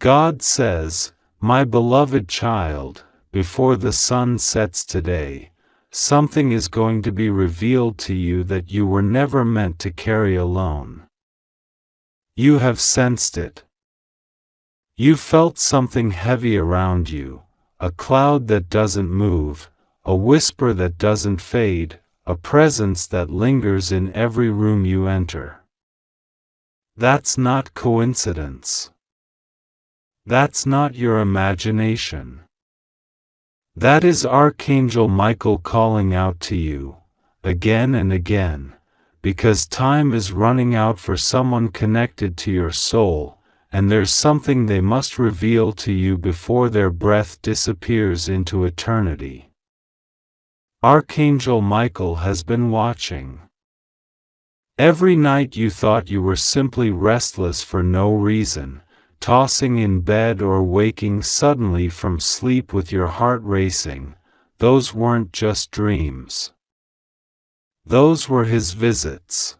God says, "My beloved child, before the sun sets today, something is going to be revealed to you that you were never meant to carry alone." You have sensed it. You felt something heavy around you, a cloud that doesn't move, a whisper that doesn't fade, a presence that lingers in every room you enter. That's not coincidence. That's not your imagination. That is Archangel Michael calling out to you, again and again, because time is running out for someone connected to your soul, and there's something they must reveal to you before their breath disappears into eternity. Archangel Michael has been watching. Every night you thought you were simply restless for no reason, tossing in bed or waking suddenly from sleep with your heart racing. Those weren't just dreams. Those were his visits.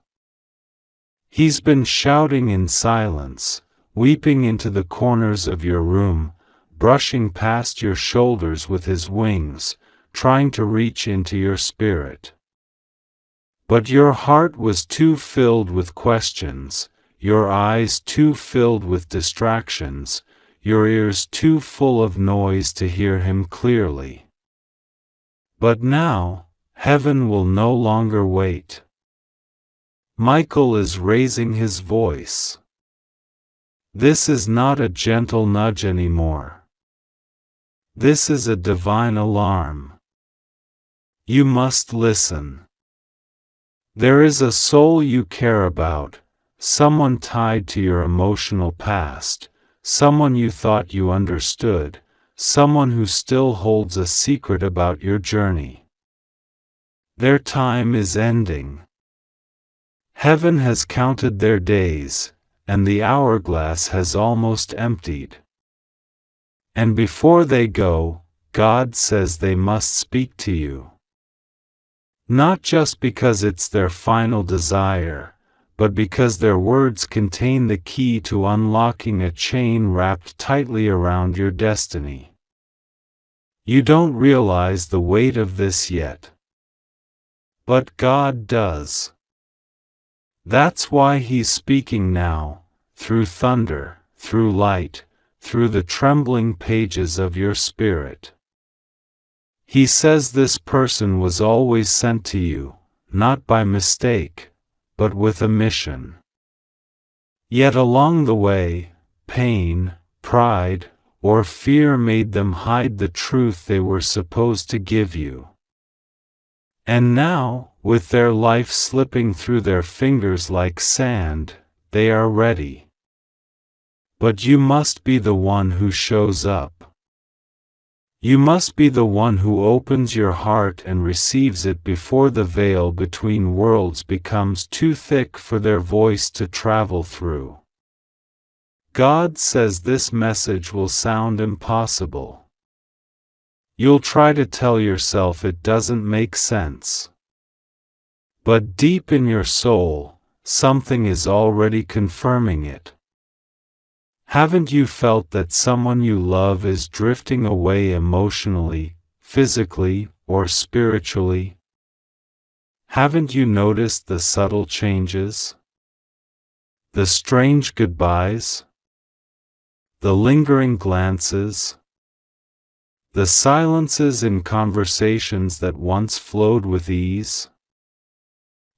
He's been shouting in silence, weeping into the corners of your room, brushing past your shoulders with his wings, trying to reach into your spirit. But your heart was too filled with questions, your eyes too filled with distractions, your ears too full of noise to hear him clearly. But now, heaven will no longer wait. Michael is raising his voice. This is not a gentle nudge anymore. This is a divine alarm. You must listen. There is a soul you care about, someone tied to your emotional past, someone you thought you understood, someone who still holds a secret about your journey. Their time is ending. Heaven has counted their days, and the hourglass has almost emptied. And before they go, God says they must speak to you. Not just because it's their final desire, but because their words contain the key to unlocking a chain wrapped tightly around your destiny. You don't realize the weight of this yet. But God does. That's why He's speaking now, through thunder, through light, through the trembling pages of your spirit. He says this person was always sent to you, not by mistake, but with a mission. Yet along the way, pain, pride, or fear made them hide the truth they were supposed to give you. And now, with their life slipping through their fingers like sand, they are ready. But you must be the one who shows up. You must be the one who opens your heart and receives it before the veil between worlds becomes too thick for their voice to travel through. God says this message will sound impossible. You'll try to tell yourself it doesn't make sense. But deep in your soul, something is already confirming it. Haven't you felt that someone you love is drifting away emotionally, physically, or spiritually? Haven't you noticed the subtle changes? The strange goodbyes? The lingering glances? The silences in conversations that once flowed with ease?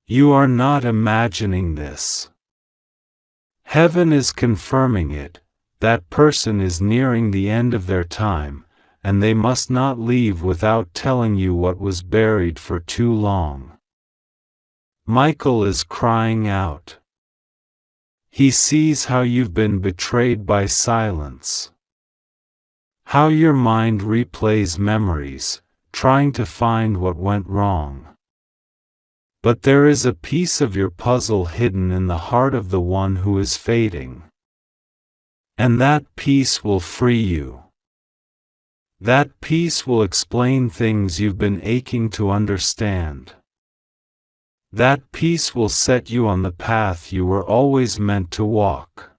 You are not imagining this. Heaven is confirming it. That person is nearing the end of their time, and they must not leave without telling you what was buried for too long. Michael is crying out. He sees how you've been betrayed by silence. How your mind replays memories, trying to find what went wrong. But there is a piece of your puzzle hidden in the heart of the one who is fading. And that piece will free you. That piece will explain things you've been aching to understand. That piece will set you on the path you were always meant to walk.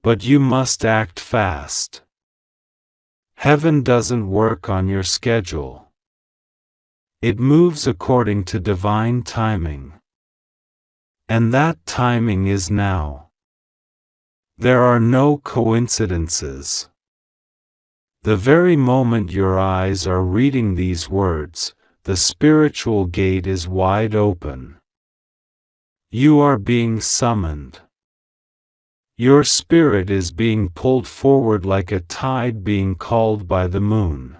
But you must act fast. Heaven doesn't work on your schedule. It moves according to divine timing. And that timing is now. There are no coincidences. The very moment your eyes are reading these words, the spiritual gate is wide open. You are being summoned. Your spirit is being pulled forward like a tide being called by the moon.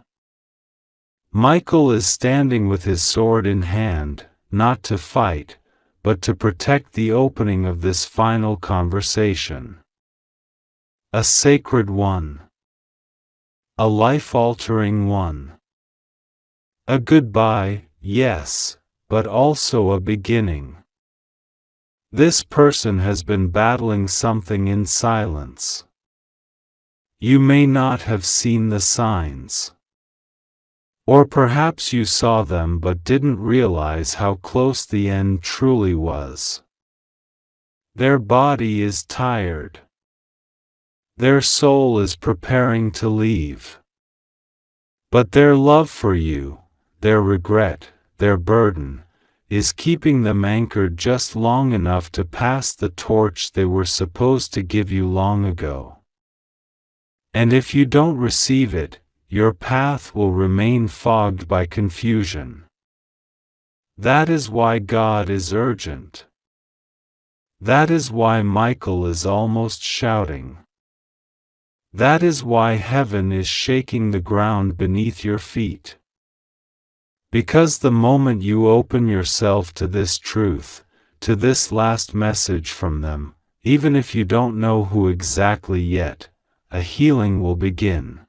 Michael is standing with his sword in hand, not to fight, but to protect the opening of this final conversation. A sacred one. A life-altering one. A goodbye, yes, but also a beginning. This person has been battling something in silence. You may not have seen the signs. Or perhaps you saw them but didn't realize how close the end truly was. Their body is tired. Their soul is preparing to leave. But their love for you, their regret, their burden, is keeping them anchored just long enough to pass the torch they were supposed to give you long ago. And if you don't receive it, your path will remain fogged by confusion. That is why God is urgent. That is why Michael is almost shouting. That is why heaven is shaking the ground beneath your feet. Because the moment you open yourself to this truth, to this last message from them, even if you don't know who exactly yet, a healing will begin.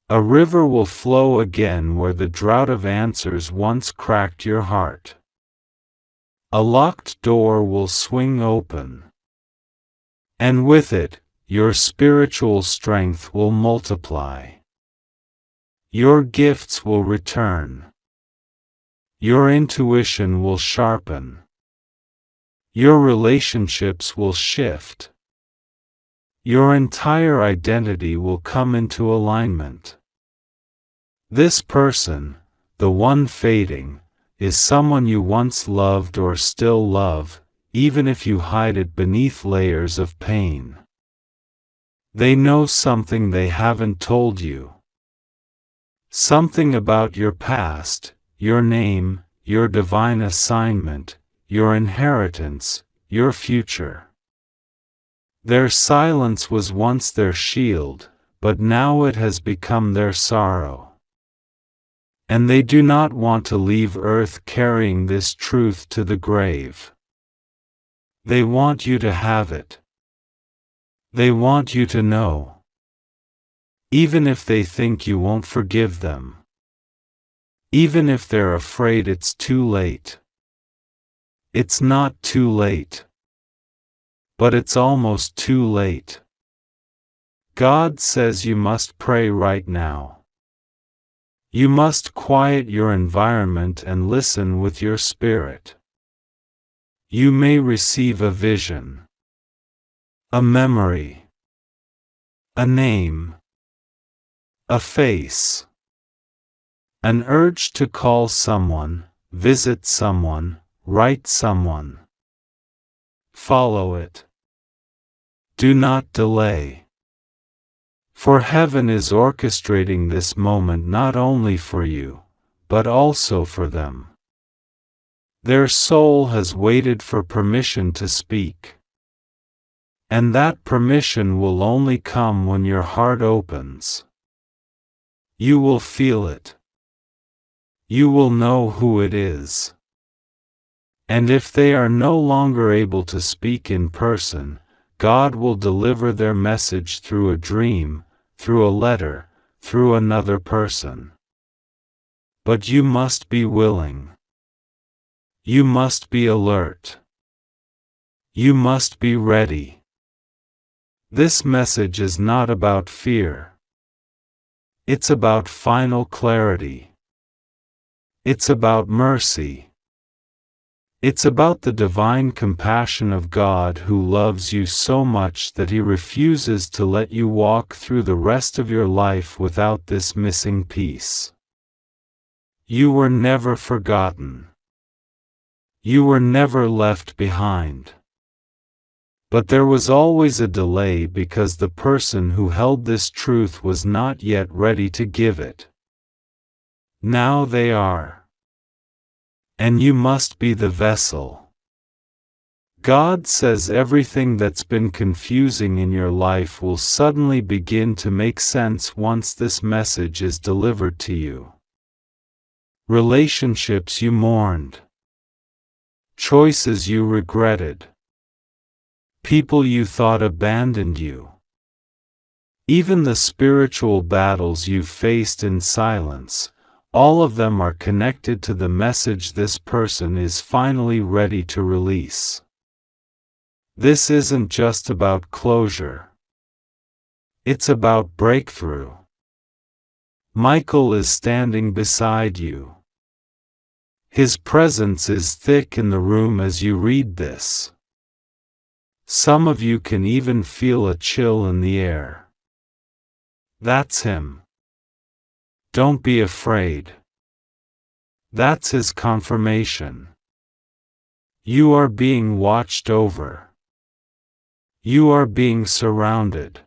A river will flow again where the drought of answers once cracked your heart. A locked door will swing open. And with it, your spiritual strength will multiply. Your gifts will return. Your intuition will sharpen. Your relationships will shift. Your entire identity will come into alignment. This person, the one fading, is someone you once loved or still love, even if you hide it beneath layers of pain. They know something they haven't told you. Something about your past, your name, your divine assignment, your inheritance, your future. Their silence was once their shield, but now it has become their sorrow. And they do not want to leave Earth carrying this truth to the grave. They want you to have it. They want you to know. Even if they think you won't forgive them. Even if they're afraid it's too late. It's not too late. But it's almost too late. God says you must pray right now. You must quiet your environment and listen with your spirit. You may receive a vision. A memory. A name. A face. An urge to call someone, visit someone, write someone. Follow it. Do not delay. For heaven is orchestrating this moment not only for you, but also for them. Their soul has waited for permission to speak. And that permission will only come when your heart opens. You will feel it. You will know who it is. And if they are no longer able to speak in person, God will deliver their message through a dream, through a letter, through another person. But you must be willing. You must be alert. You must be ready. This message is not about fear. It's about final clarity. It's about mercy. It's about the divine compassion of God who loves you so much that He refuses to let you walk through the rest of your life without this missing piece. You were never forgotten. You were never left behind. But there was always a delay because the person who held this truth was not yet ready to give it. Now they are. And you must be the vessel. God says everything that's been confusing in your life will suddenly begin to make sense once this message is delivered to you. Relationships you mourned. Choices you regretted. People you thought abandoned you. Even the spiritual battles you faced in silence, all of them are connected to the message this person is finally ready to release. This isn't just about closure. It's about breakthrough. Michael is standing beside you. His presence is thick in the room as you read this. Some of you can even feel a chill in the air. That's him. Don't be afraid. That's his confirmation. You are being watched over. You are being surrounded.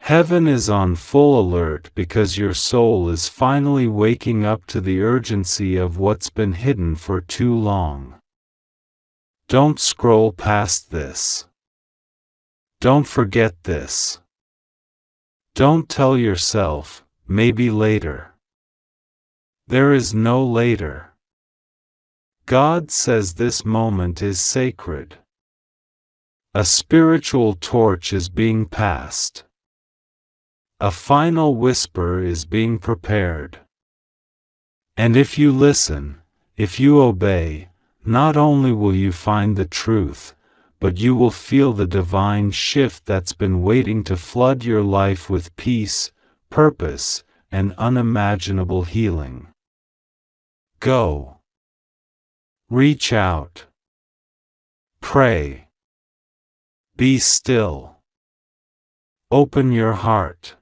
Heaven is on full alert because your soul is finally waking up to the urgency of what's been hidden for too long. Don't scroll past this. Don't forget this. Don't tell yourself, maybe later. There is no later. God says this moment is sacred. A spiritual torch is being passed. A final whisper is being prepared. And if you listen, if you obey, not only will you find the truth, but you will feel the divine shift that's been waiting to flood your life with peace, purpose, and unimaginable healing. Go. Reach out. Pray. Be still. Open your heart.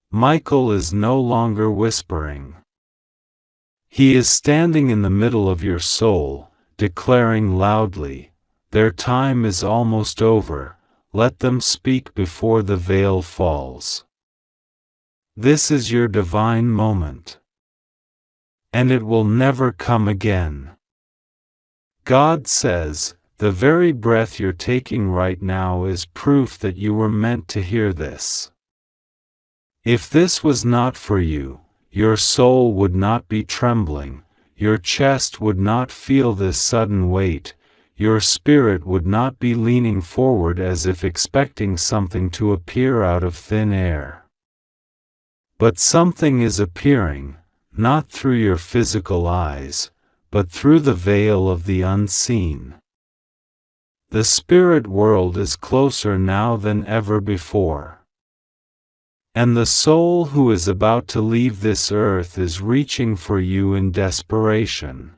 Michael is no longer whispering. He is standing in the middle of your soul, declaring loudly, "Their time is almost over, let them speak before the veil falls." This is your divine moment. And it will never come again. God says, the very breath you're taking right now is proof that you were meant to hear this. If this was not for you, your soul would not be trembling, your chest would not feel this sudden weight, your spirit would not be leaning forward as if expecting something to appear out of thin air. But something is appearing, not through your physical eyes, but through the veil of the unseen. The spirit world is closer now than ever before. And the soul who is about to leave this earth is reaching for you in desperation.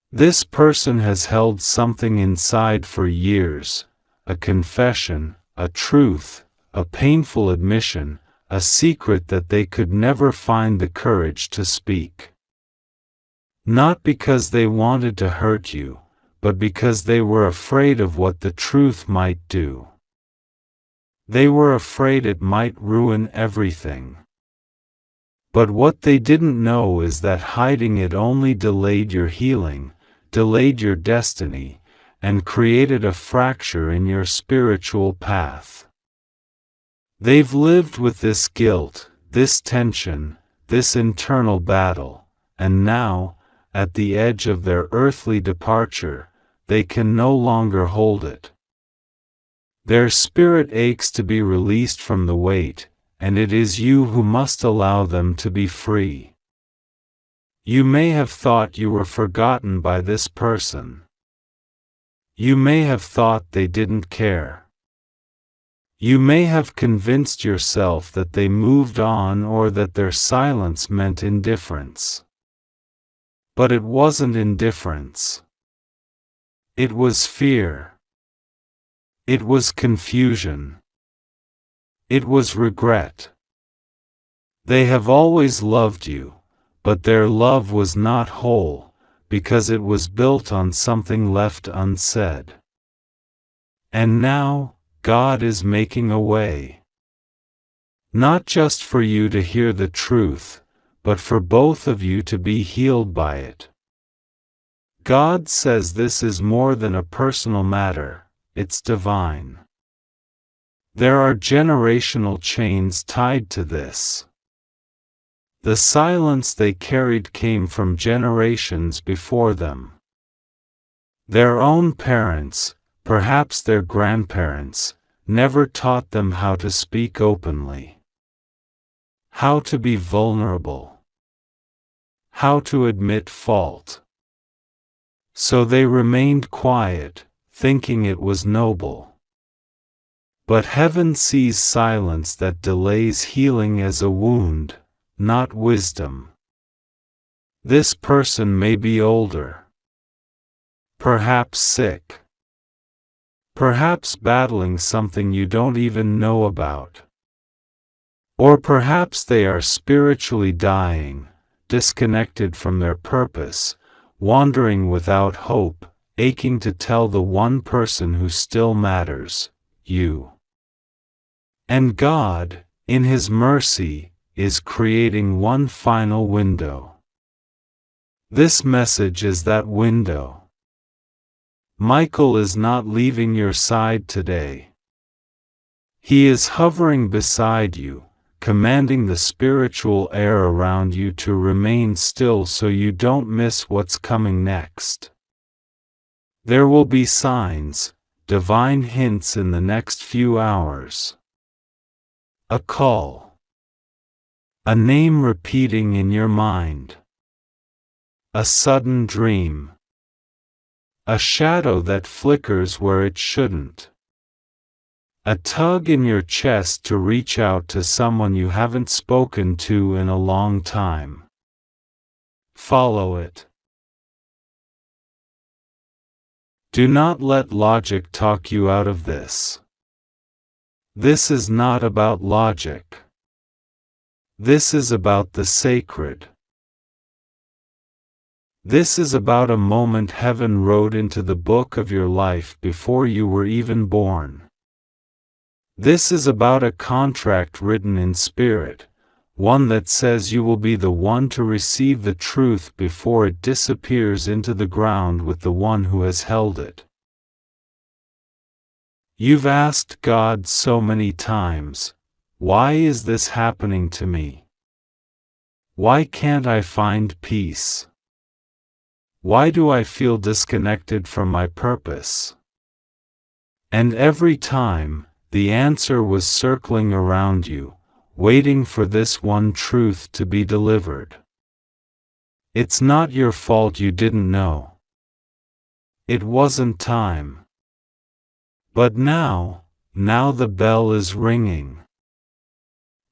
This person has held something inside for years, a confession, a truth, a painful admission, a secret that they could never find the courage to speak. Not because they wanted to hurt you, but because they were afraid of what the truth might do. They were afraid it might ruin everything. But what they didn't know is that hiding it only delayed your healing, delayed your destiny, and created a fracture in your spiritual path. They've lived with this guilt, this tension, this internal battle, and now, at the edge of their earthly departure, they can no longer hold it. Their spirit aches to be released from the weight, and it is you who must allow them to be free. You may have thought you were forgotten by this person. You may have thought they didn't care. You may have convinced yourself that they moved on or that their silence meant indifference. But it wasn't indifference. It was fear. It was confusion. It was regret. They have always loved you, but their love was not whole, because it was built on something left unsaid. And now, God is making a way. Not just for you to hear the truth, but for both of you to be healed by it. God says this is more than a personal matter, it's divine. There are generational chains tied to this. The silence they carried came from generations before them. Their own parents, perhaps their grandparents, never taught them how to speak openly, how to be vulnerable, how to admit fault. So they remained quiet, thinking it was noble. But heaven sees silence that delays healing as a wound, not wisdom. This person may be older, perhaps sick, perhaps battling something you don't even know about. Or perhaps they are spiritually dying, disconnected from their purpose, wandering without hope, aching to tell the one person who still matters, you. And God, in His mercy, is creating one final window. This message is that window. Michael is not leaving your side today. He is hovering beside you, commanding the spiritual air around you to remain still so you don't miss what's coming next. There will be signs, divine hints in the next few hours. A call. A name repeating in your mind. A sudden dream. A shadow that flickers where it shouldn't. A tug in your chest to reach out to someone you haven't spoken to in a long time. Follow it. Do not let logic talk you out of this. This is not about logic. This is about the sacred. This is about a moment heaven wrote into the book of your life before you were even born. This is about a contract written in spirit, one that says you will be the one to receive the truth before it disappears into the ground with the one who has held it. You've asked God so many times, why is this happening to me? Why can't I find peace? Why do I feel disconnected from my purpose? And every time, the answer was circling around you, waiting for this one truth to be delivered. It's not your fault you didn't know. It wasn't time. But now the bell is ringing.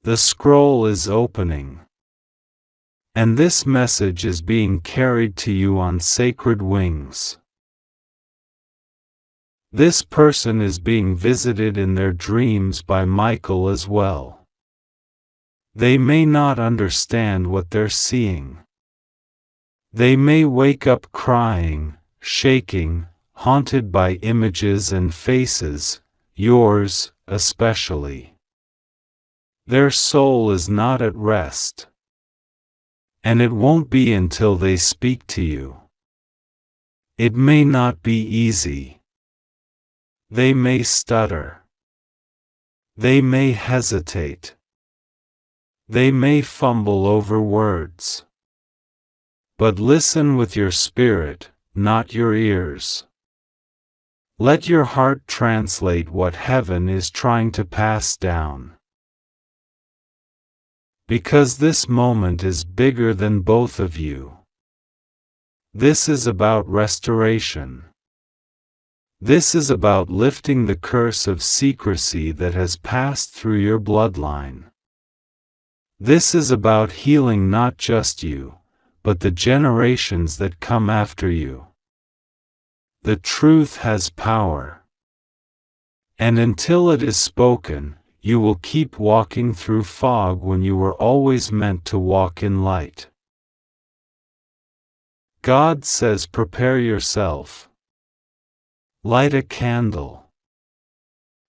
The scroll is opening. And this message is being carried to you on sacred wings. This person is being visited in their dreams by Michael as well. They may not understand what they're seeing. They may wake up crying, shaking, haunted by images and faces, yours especially. Their soul is not at rest. And it won't be until they speak to you. It may not be easy. They may stutter. They may hesitate. They may fumble over words. But listen with your spirit, not your ears. Let your heart translate what heaven is trying to pass down. Because this moment is bigger than both of you. This is about restoration. This is about lifting the curse of secrecy that has passed through your bloodline. This is about healing not just you, but the generations that come after you. The truth has power. And until it is spoken, you will keep walking through fog when you were always meant to walk in light. God says, prepare yourself. Light a candle.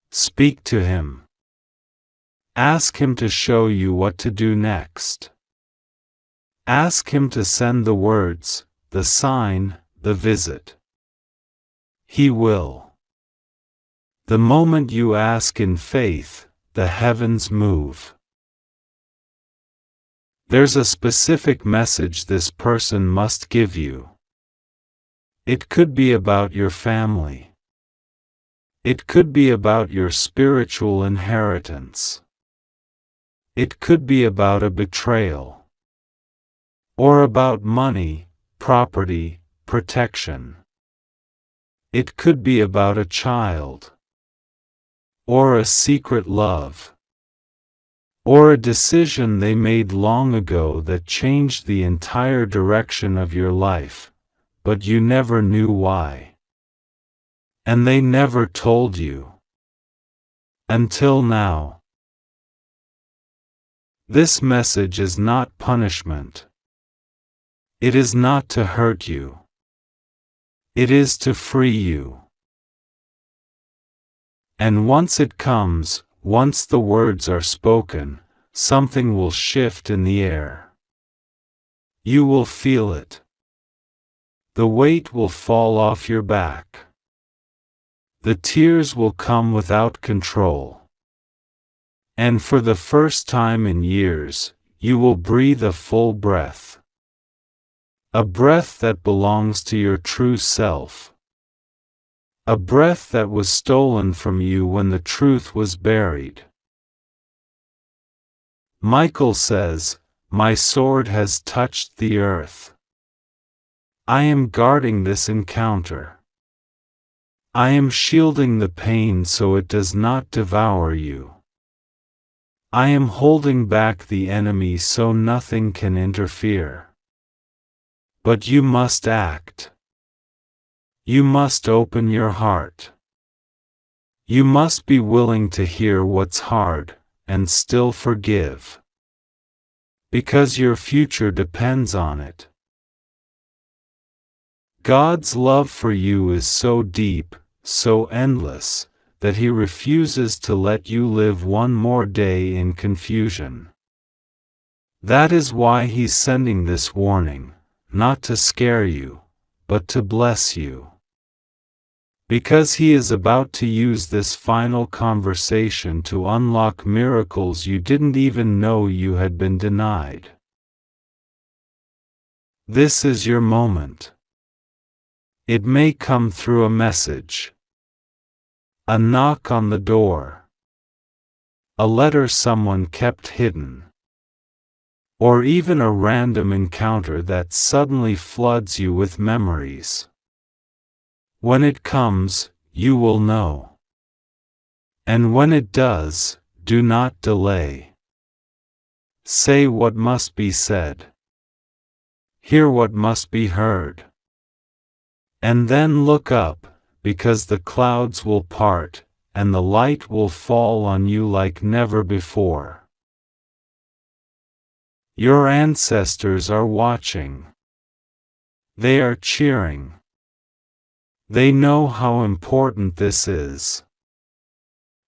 Speak to Him. Ask Him to show you what to do next. Ask Him to send the words, the sign, the visit. He will. The moment you ask in faith, the heavens move. There's a specific message this person must give you. It could be about your family. It could be about your spiritual inheritance. It could be about a betrayal. Or about money, property, protection. It could be about a child. Or a secret love. Or a decision they made long ago that changed the entire direction of your life, but you never knew why. And they never told you. Until now. This message is not punishment. It is not to hurt you. It is to free you. And once it comes, once the words are spoken, something will shift in the air. You will feel it. The weight will fall off your back. The tears will come without control. And for the first time in years, you will breathe a full breath. A breath that belongs to your true self. A breath that was stolen from you when the truth was buried. Michael says, my sword has touched the earth. I am guarding this encounter. I am shielding the pain so it does not devour you. I am holding back the enemy so nothing can interfere. But you must act. You must open your heart. You must be willing to hear what's hard, and still forgive. Because your future depends on it. God's love for you is so deep, so endless, that He refuses to let you live one more day in confusion. That is why He's sending this warning, not to scare you, but to bless you. Because He is about to use this final conversation to unlock miracles you didn't even know you had been denied. This is your moment. It may come through a message. A knock on the door. A letter someone kept hidden. Or even a random encounter that suddenly floods you with memories. When it comes, you will know. And when it does, do not delay. Say what must be said. Hear what must be heard. And then look up, because the clouds will part, and the light will fall on you like never before. Your ancestors are watching. They are cheering. They know how important this is.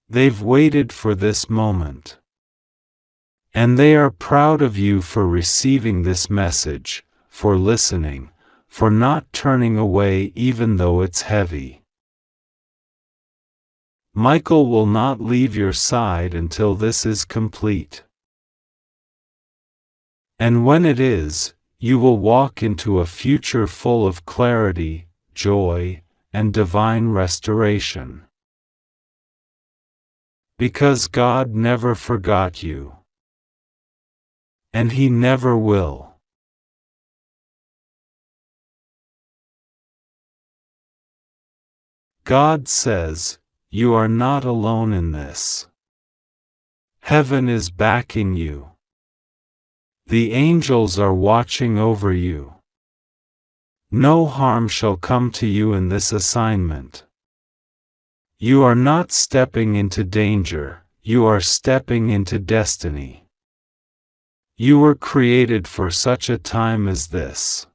They've waited for this moment. And they are proud of you for receiving this message, for listening, for not turning away even though it's heavy. Michael will not leave your side until this is complete. And when it is, you will walk into a future full of clarity, joy, and divine restoration. Because God never forgot you. And He never will. God says, you are not alone in this. Heaven is backing you. The angels are watching over you. No harm shall come to you in this assignment. You are not stepping into danger, you are stepping into destiny. You were created for such a time as this.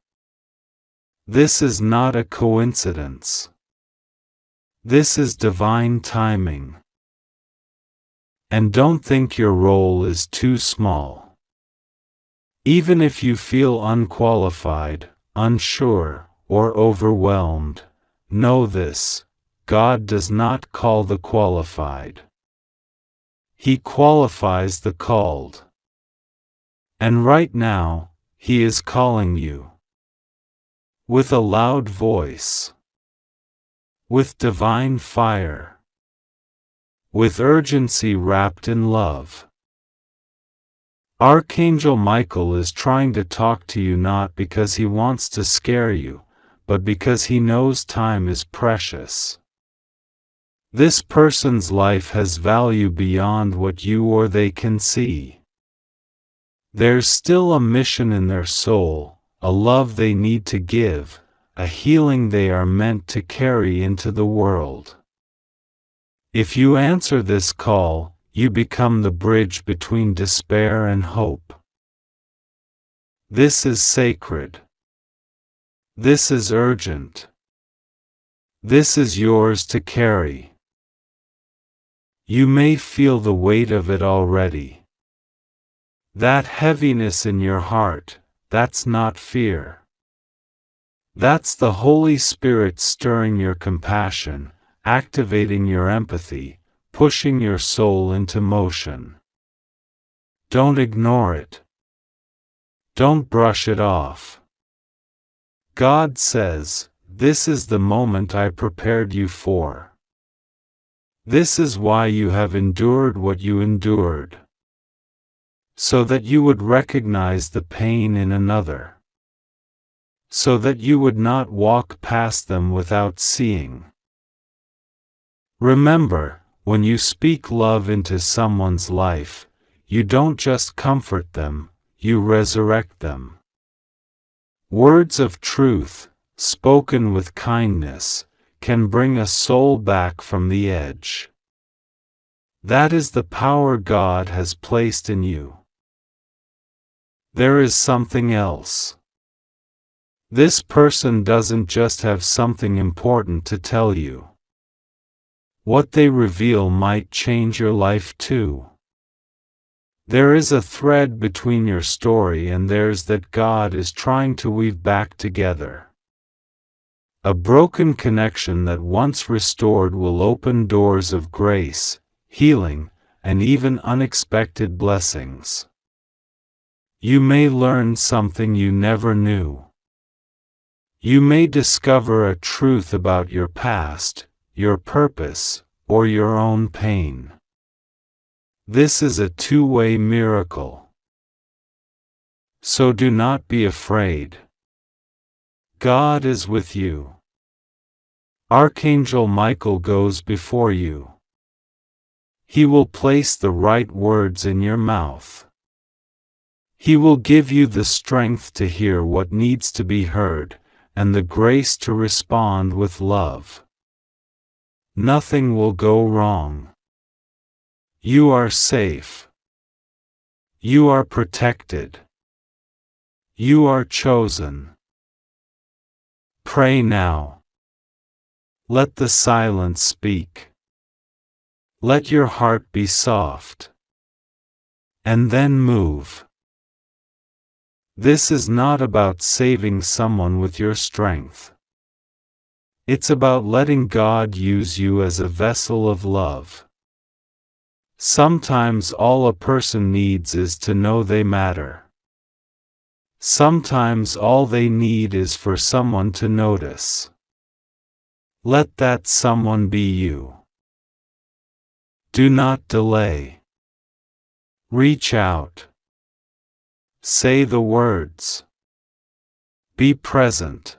This is not a coincidence. This is divine timing. And don't think your role is too small. Even if you feel unqualified, unsure, or overwhelmed, know this: God does not call the qualified. He qualifies the called. And right now, He is calling you. With a loud voice. With divine fire. With urgency wrapped in love. Archangel Michael is trying to talk to you not because he wants to scare you, but because he knows time is precious. This person's life has value beyond what you or they can see. There's still a mission in their soul, a love they need to give, a healing they are meant to carry into the world. If you answer this call, you become the bridge between despair and hope. This is sacred. This is urgent. This is yours to carry. You may feel the weight of it already. That heaviness in your heart, that's not fear. That's the Holy Spirit stirring your compassion, activating your empathy, pushing your soul into motion. Don't ignore it. Don't brush it off. God says, "This is the moment I prepared you for. This is why you have endured what you endured. So that you would recognize the pain in another. So that you would not walk past them without seeing." Remember, when you speak love into someone's life, you don't just comfort them, you resurrect them. Words of truth, spoken with kindness, can bring a soul back from the edge. That is the power God has placed in you. There is something else. This person doesn't just have something important to tell you. What they reveal might change your life too. There is a thread between your story and theirs that God is trying to weave back together. A broken connection that once restored will open doors of grace, healing, and even unexpected blessings. You may learn something you never knew. You may discover a truth about your past, your purpose, or your own pain. This is a two-way miracle. So do not be afraid. God is with you. Archangel Michael goes before you. He will place the right words in your mouth. He will give you the strength to hear what needs to be heard, and the grace to respond with love. Nothing will go wrong. You are safe. You are protected. You are chosen. Pray now. Let the silence speak. Let your heart be soft. And then move. This is not about saving someone with your strength. It's about letting God use you as a vessel of love. Sometimes all a person needs is to know they matter. Sometimes all they need is for someone to notice. Let that someone be you. Do not delay. Reach out. Say the words. Be present.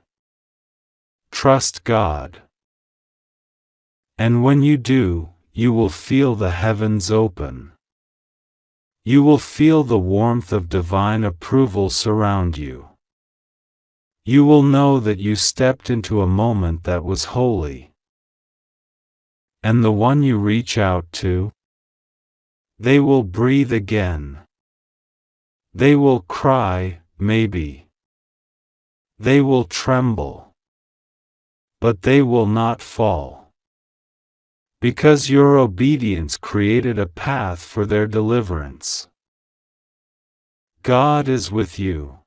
Trust God. And when you do, you will feel the heavens open. You will feel the warmth of divine approval surround you. You will know that you stepped into a moment that was holy. And the one you reach out to, they will breathe again. They will cry, maybe. They will tremble. But they will not fall. Because your obedience created a path for their deliverance. God is with you.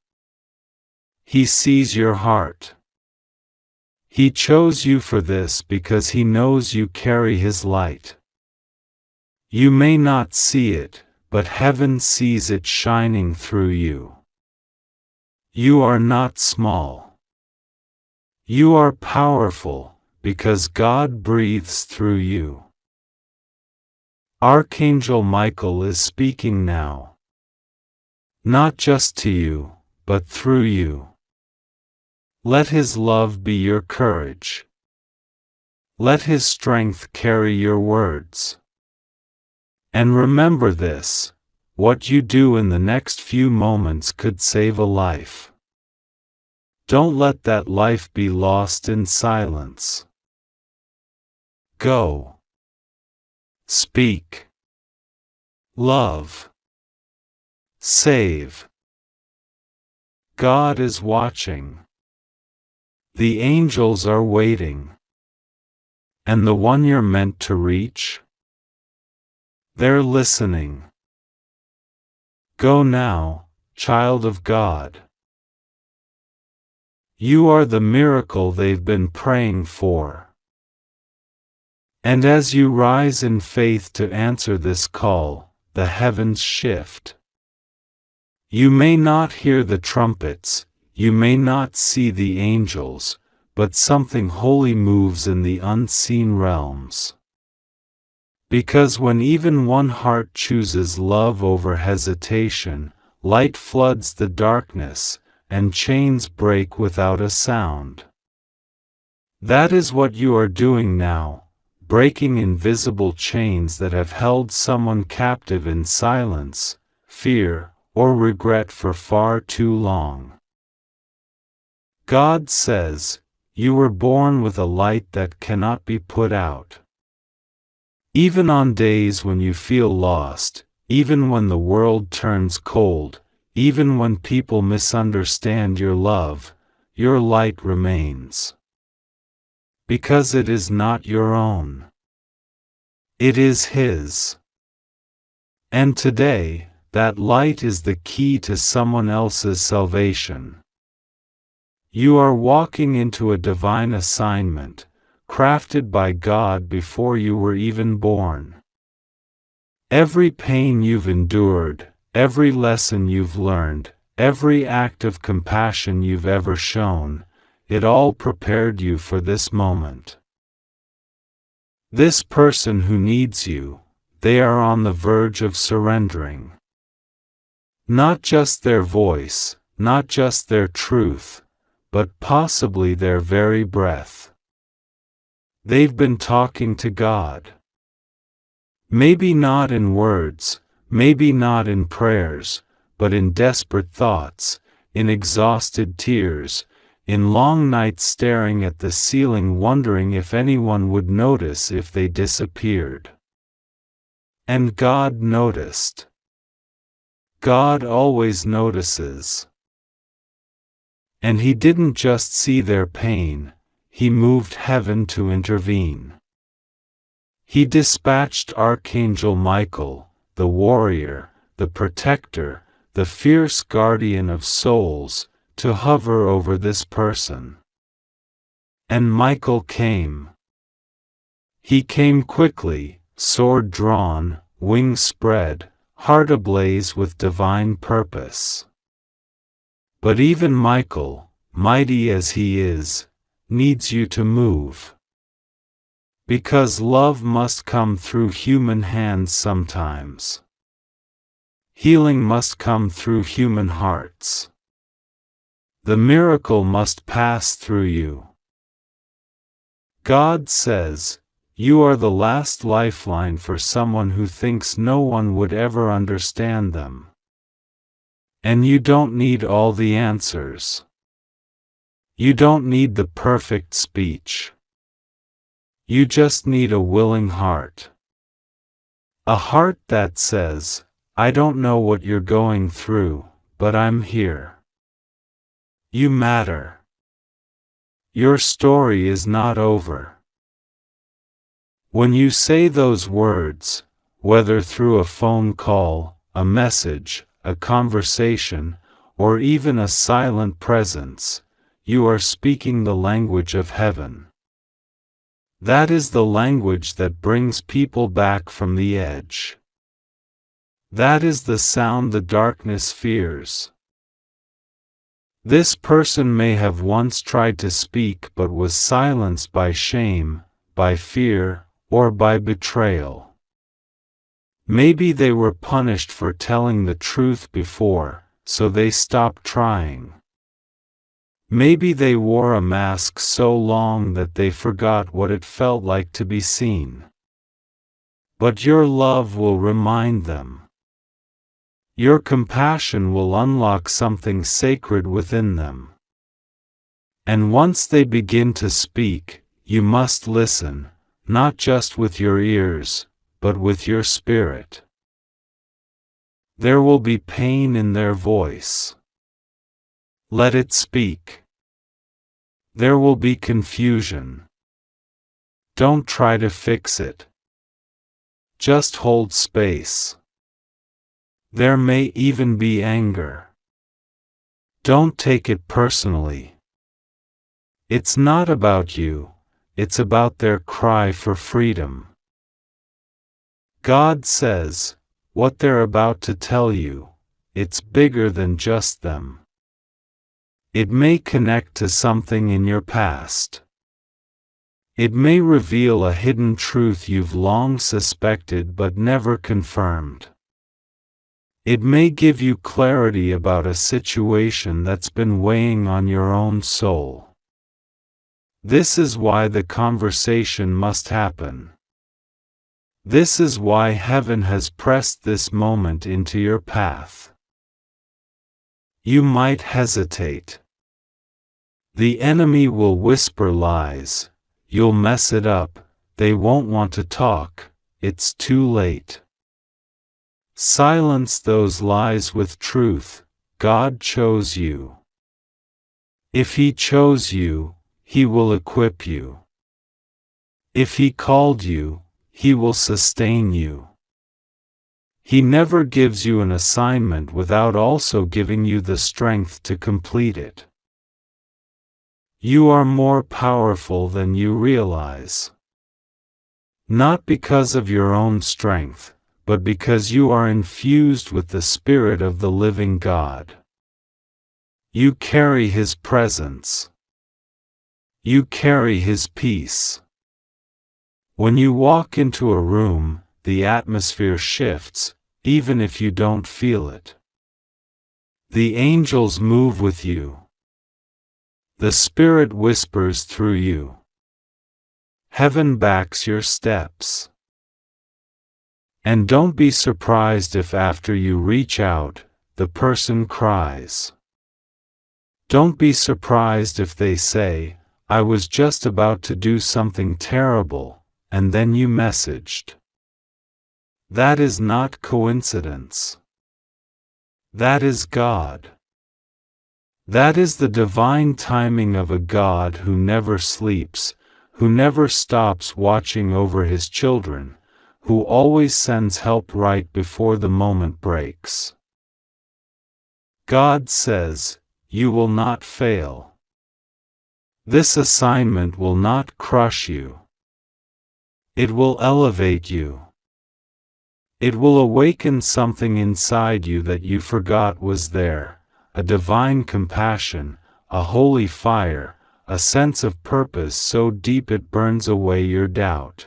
He sees your heart. He chose you for this because He knows you carry His light. You may not see it, but heaven sees it shining through you. You are not small. You are powerful, because God breathes through you. Archangel Michael is speaking now. Not just to you, but through you. Let His love be your courage. Let His strength carry your words. And remember this, what you do in the next few moments could save a life. Don't let that life be lost in silence. Go. Speak. Love. Save. God is watching. The angels are waiting. And the one you're meant to reach? They're listening. Go now, child of God. You are the miracle they've been praying for. And as you rise in faith to answer this call, the heavens shift. You may not hear the trumpets, you may not see the angels, but something holy moves in the unseen realms. Because when even one heart chooses love over hesitation, light floods the darkness, and chains break without a sound. That is what you are doing now. Breaking invisible chains that have held someone captive in silence, fear, or regret for far too long. God says, you were born with a light that cannot be put out. Even on days when you feel lost, even when the world turns cold, even when people misunderstand your love, your light remains. Because it is not your own. It is His. And today, that light is the key to someone else's salvation. You are walking into a divine assignment, crafted by God before you were even born. Every pain you've endured, every lesson you've learned, every act of compassion you've ever shown, it all prepared you for this moment. This person who needs you, they are on the verge of surrendering. Not just their voice, not just their truth, but possibly their very breath. They've been talking to God. Maybe not in words, maybe not in prayers, but in desperate thoughts, in exhausted tears, in long nights staring at the ceiling wondering if anyone would notice if they disappeared. And God noticed. God always notices. And He didn't just see their pain, He moved heaven to intervene. He dispatched Archangel Michael, the warrior, the protector, the fierce guardian of souls, to hover over this person. And Michael came. He came quickly, sword drawn, wings spread, heart ablaze with divine purpose. But even Michael, mighty as he is, needs you to move. Because love must come through human hands sometimes. Healing must come through human hearts. The miracle must pass through you. God says, You are the last lifeline for someone who thinks no one would ever understand them. And you don't need all the answers. You don't need the perfect speech. You just need a willing heart. A heart that says, I don't know what you're going through, but I'm here. You matter. Your story is not over. When you say those words, whether through a phone call, a message, a conversation, or even a silent presence, you are speaking the language of heaven. That is the language that brings people back from the edge. That is the sound the darkness fears. This person may have once tried to speak but was silenced by shame, by fear, or by betrayal. Maybe they were punished for telling the truth before, so they stopped trying. Maybe they wore a mask so long that they forgot what it felt like to be seen. But your love will remind them. Your compassion will unlock something sacred within them. And once they begin to speak, you must listen, not just with your ears, but with your spirit. There will be pain in their voice. Let it speak. There will be confusion. Don't try to fix it. Just hold space. There may even be anger. Don't take it personally. It's not about you, it's about their cry for freedom. God says, what they're about to tell you, it's bigger than just them. It may connect to something in your past. It may reveal a hidden truth you've long suspected but never confirmed. It may give you clarity about a situation that's been weighing on your own soul. This is why the conversation must happen. This is why heaven has pressed this moment into your path. You might hesitate. The enemy will whisper lies. You'll mess it up. They won't want to talk. It's too late. Silence those lies with truth. God chose you. If He chose you, He will equip you. If He called you, He will sustain you. He never gives you an assignment without also giving you the strength to complete it. You are more powerful than you realize. Not because of your own strength, but because you are infused with the Spirit of the living God. You carry His presence. You carry His peace. When you walk into a room, the atmosphere shifts, even if you don't feel it. The angels move with you. The Spirit whispers through you. Heaven backs your steps. And don't be surprised if after you reach out, the person cries. Don't be surprised if they say, I was just about to do something terrible, and then you messaged. That is not coincidence. That is God. That is the divine timing of a God who never sleeps, who never stops watching over His children, who always sends help right before the moment breaks. God says, you will not fail. This assignment will not crush you. It will elevate you. It will awaken something inside you that you forgot was there, a divine compassion, a holy fire, a sense of purpose so deep it burns away your doubt.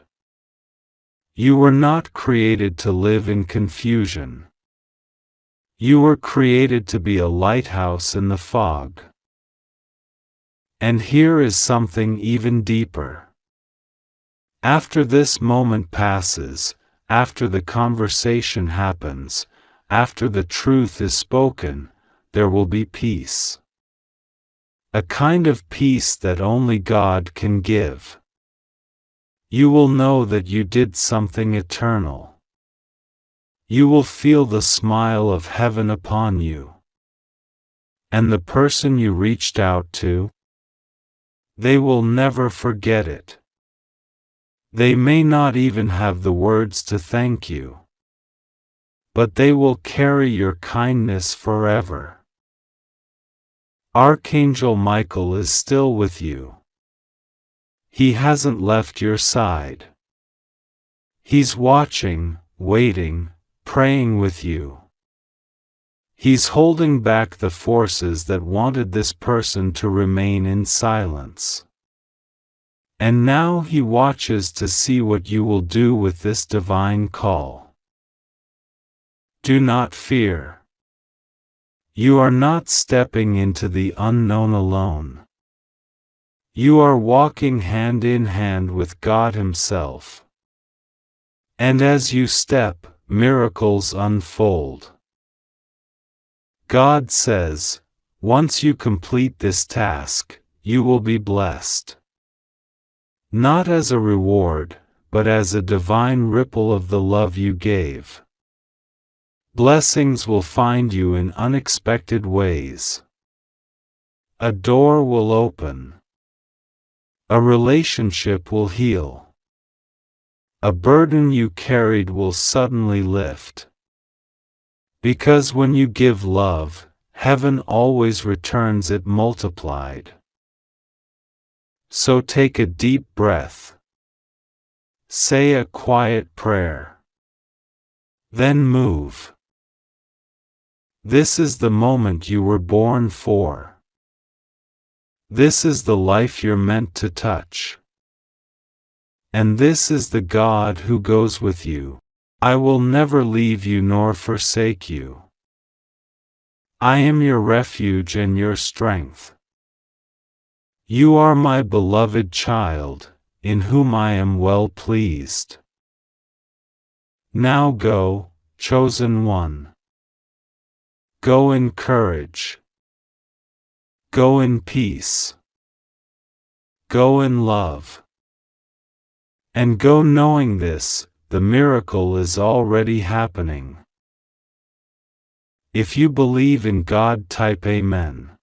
You were not created to live in confusion. You were created to be a lighthouse in the fog. And here is something even deeper. After this moment passes, after the conversation happens, after the truth is spoken, there will be peace. A kind of peace that only God can give. You will know that you did something eternal. You will feel the smile of heaven upon you. And the person you reached out to, they will never forget it. They may not even have the words to thank you, but they will carry your kindness forever. Archangel Michael is still with you. He hasn't left your side. He's watching, waiting, praying with you. He's holding back the forces that wanted this person to remain in silence. And now he watches to see what you will do with this divine call. Do not fear. You are not stepping into the unknown alone. You are walking hand in hand with God Himself. And as you step, miracles unfold. God says, once you complete this task, you will be blessed. Not as a reward, but as a divine ripple of the love you gave. Blessings will find you in unexpected ways. A door will open. A relationship will heal. A burden you carried will suddenly lift. Because when you give love, heaven always returns it multiplied. So take a deep breath. Say a quiet prayer. Then move. This is the moment you were born for. This is the life you're meant to touch. And this is the God who goes with you. I will never leave you nor forsake you. I am your refuge and your strength. You are my beloved child, in whom I am well pleased. Now go, chosen one. Go in courage. Go in peace. Go in love. And go knowing this, the miracle is already happening. If you believe in God, type Amen.